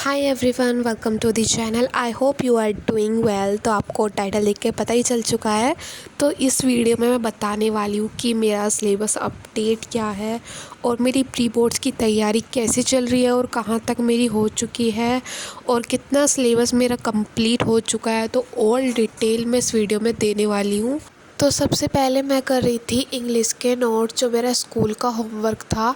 Hi everyone, welcome to the channel. I hope you are doing well. तो आपको title देख के पता ही चल चुका है। तो इस वीडियो में मैं बताने वाली हूँ कि मेरा सिलेबस अपडेट क्या है और मेरी प्री बोर्ड्स की तैयारी कैसे चल रही है और कहाँ तक मेरी हो चुकी है और कितना सिलेबस मेरा कंप्लीट हो चुका है। तो ऑल डिटेल में इस वीडियो में देने वाली हूँ। तो सबसे पहले मैं कर रही थी इंग्लिश के नोट, जो मेरा स्कूल का होमवर्क था,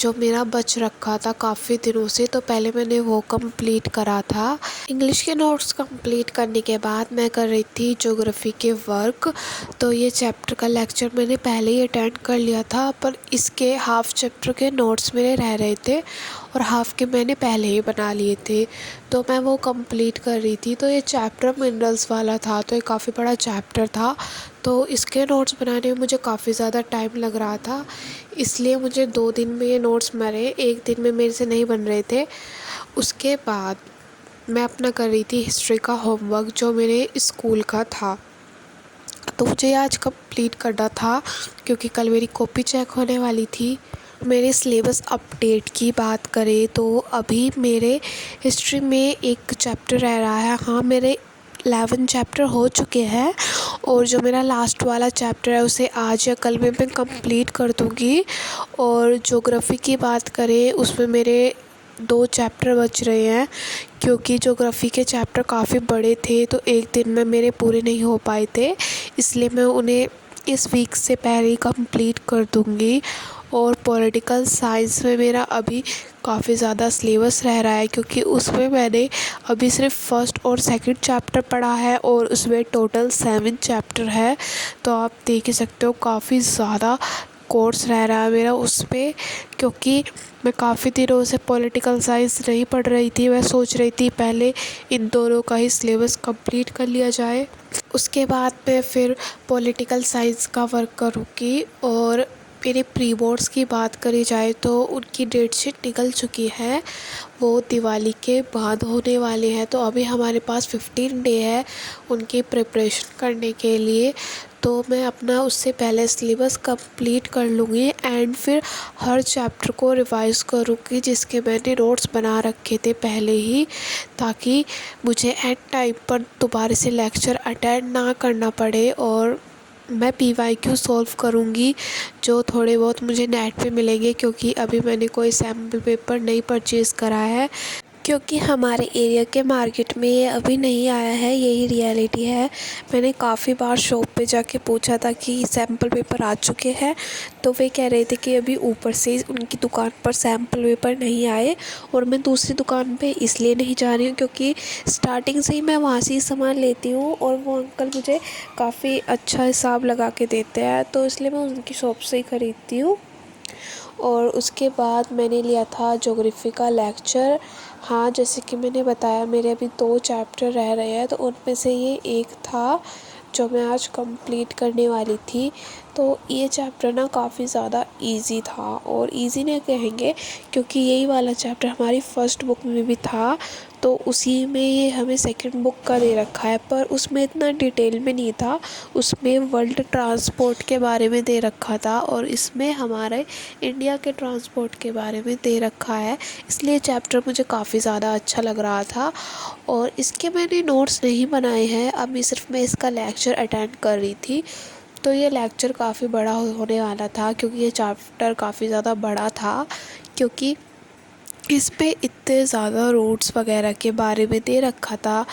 जो मेरा बच रखा था काफ़ी दिनों से। तो पहले मैंने वो कंप्लीट करा था। इंग्लिश के नोट्स कंप्लीट करने के बाद मैं कर रही थी ज्योग्राफी के वर्क। तो ये चैप्टर का लेक्चर मैंने पहले ही अटेंड कर लिया था, पर इसके हाफ चैप्टर के नोट्स मेरे रह रहे थे और हाफ के मैंने पहले ही बना लिए थे, तो मैं वो कंप्लीट कर रही थी। तो ये चैप्टर मिनरल्स वाला था, तो ये काफ़ी बड़ा चैप्टर था। तो इसके नोट्स बनाने में मुझे काफ़ी ज़्यादा टाइम लग रहा था, इसलिए मुझे 2 दिन में ये नोट्स मरे, 1 दिन में मेरे से नहीं बन रहे थे। उसके बाद मैं अपना कर रही थी हिस्ट्री का होमवर्क, जो मेरे स्कूल का था। तो मुझे आज कंप्लीट करना था क्योंकि कल मेरी कॉपी चेक होने वाली थी। मेरे सिलेबस अपडेट की बात करें तो अभी मेरे हिस्ट्री में एक चैप्टर रह रहा है। हाँ, मेरे 11 चैप्टर हो चुके हैं और जो मेरा लास्ट वाला चैप्टर है उसे आज या कल में मैं कंप्लीट कर दूँगी। और ज्योग्राफी की बात करें, उसमें मेरे 2 चैप्टर बच रहे हैं, क्योंकि ज्योग्राफी के चैप्टर काफ़ी बड़े थे तो एक दिन में मेरे पूरे नहीं हो पाए थे, इसलिए मैं उन्हें इस वीक से पहले ही कंप्लीट कर दूँगी। और पॉलिटिकल साइंस में मेरा अभी काफ़ी ज़्यादा सिलेबस रह रहा है, क्योंकि उसमें मैंने अभी सिर्फ फर्स्ट और सेकंड चैप्टर पढ़ा है और उसमें टोटल 7 चैप्टर है। तो आप देख ही सकते हो काफ़ी ज़्यादा कोर्स रह रहा है मेरा उसमें, क्योंकि मैं काफ़ी दिनों से पॉलिटिकल साइंस नहीं पढ़ रही थी। मैं सोच रही थी पहले इन दोनों का ही सिलेबस कंप्लीट कर लिया जाए, उसके बाद मैं फिर पॉलिटिकल साइंस का वर्क करूँगी। और मेरे प्री बोर्ड्स की बात करी जाए तो उनकी डेट शीट निकल चुकी है, वो दिवाली के बाद होने वाले हैं। तो अभी हमारे पास 15 डे है उनकी प्रिपरेशन करने के लिए। तो मैं अपना उससे पहले सिलेबस कंप्लीट कर लूँगी एंड फिर हर चैप्टर को रिवाइज़ करूँगी, जिसके मैंने नोट्स बना रखे थे पहले ही, ताकि मुझे एट टाइम पर दोबारा से लेक्चर अटेंड ना करना पड़े। और मैं PYQ सॉल्व करूँगी, जो थोड़े बहुत मुझे नेट पे मिलेंगे, क्योंकि अभी मैंने कोई सैम्पल पेपर नहीं परचेज़ करा है, क्योंकि हमारे एरिया के मार्केट में ये अभी नहीं आया है। यही रियलिटी है। मैंने काफ़ी बार शॉप पे जाके पूछा था कि सैम्पल पेपर आ चुके हैं, तो वे कह रहे थे कि अभी ऊपर से उनकी दुकान पर सैम्पल पेपर नहीं आए। और मैं दूसरी दुकान पे इसलिए नहीं जा रही हूँ क्योंकि स्टार्टिंग से ही मैं वहाँ से ही सामान लेती हूँ और वो अंकल मुझे काफ़ी अच्छा हिसाब लगा के देते हैं, तो इसलिए मैं उनकी शॉप से ही ख़रीदती हूँ। और उसके बाद मैंने लिया था ज्योग्राफी का लेक्चर। हाँ, जैसे कि मैंने बताया मेरे अभी 2 चैप्टर रह रहे हैं, तो उनमें से ये एक था जो मैं आज कंप्लीट करने वाली थी। तो ये चैप्टर ना काफ़ी ज़्यादा इजी था, और इजी नहीं कहेंगे क्योंकि यही वाला चैप्टर हमारी फ़र्स्ट बुक में भी था, तो उसी में ये हमें सेकंड बुक का दे रखा है, पर उसमें इतना डिटेल में नहीं था। उसमें वर्ल्ड ट्रांसपोर्ट के बारे में दे रखा था और इसमें हमारे इंडिया के ट्रांसपोर्ट के बारे में दे रखा है, इसलिए चैप्टर मुझे काफ़ी ज़्यादा अच्छा लग रहा था। और इसके मैंने नोट्स नहीं बनाए हैं, अभी सिर्फ मैं इसका लेक्चर अटेंड कर रही थी। तो ये लेक्चर काफ़ी बड़ा होने वाला था, क्योंकि ये चैप्टर काफ़ी ज़्यादा बड़ा था, क्योंकि इस पे इतने ज़्यादा रोड्स वगैरह के बारे में दे रखा था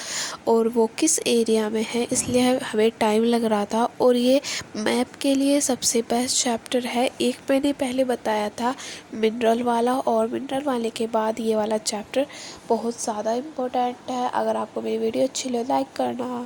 और वो किस एरिया में है, इसलिए हमें टाइम लग रहा था। और ये मैप के लिए सबसे बेस्ट चैप्टर है। एक मैंने पहले बताया था मिनरल वाला, और मिनरल वाले के बाद ये वाला चैप्टर बहुत ज़्यादा इम्पोर्टेंट है। अगर आपको मेरी वीडियो अच्छी लगे लाइक करना।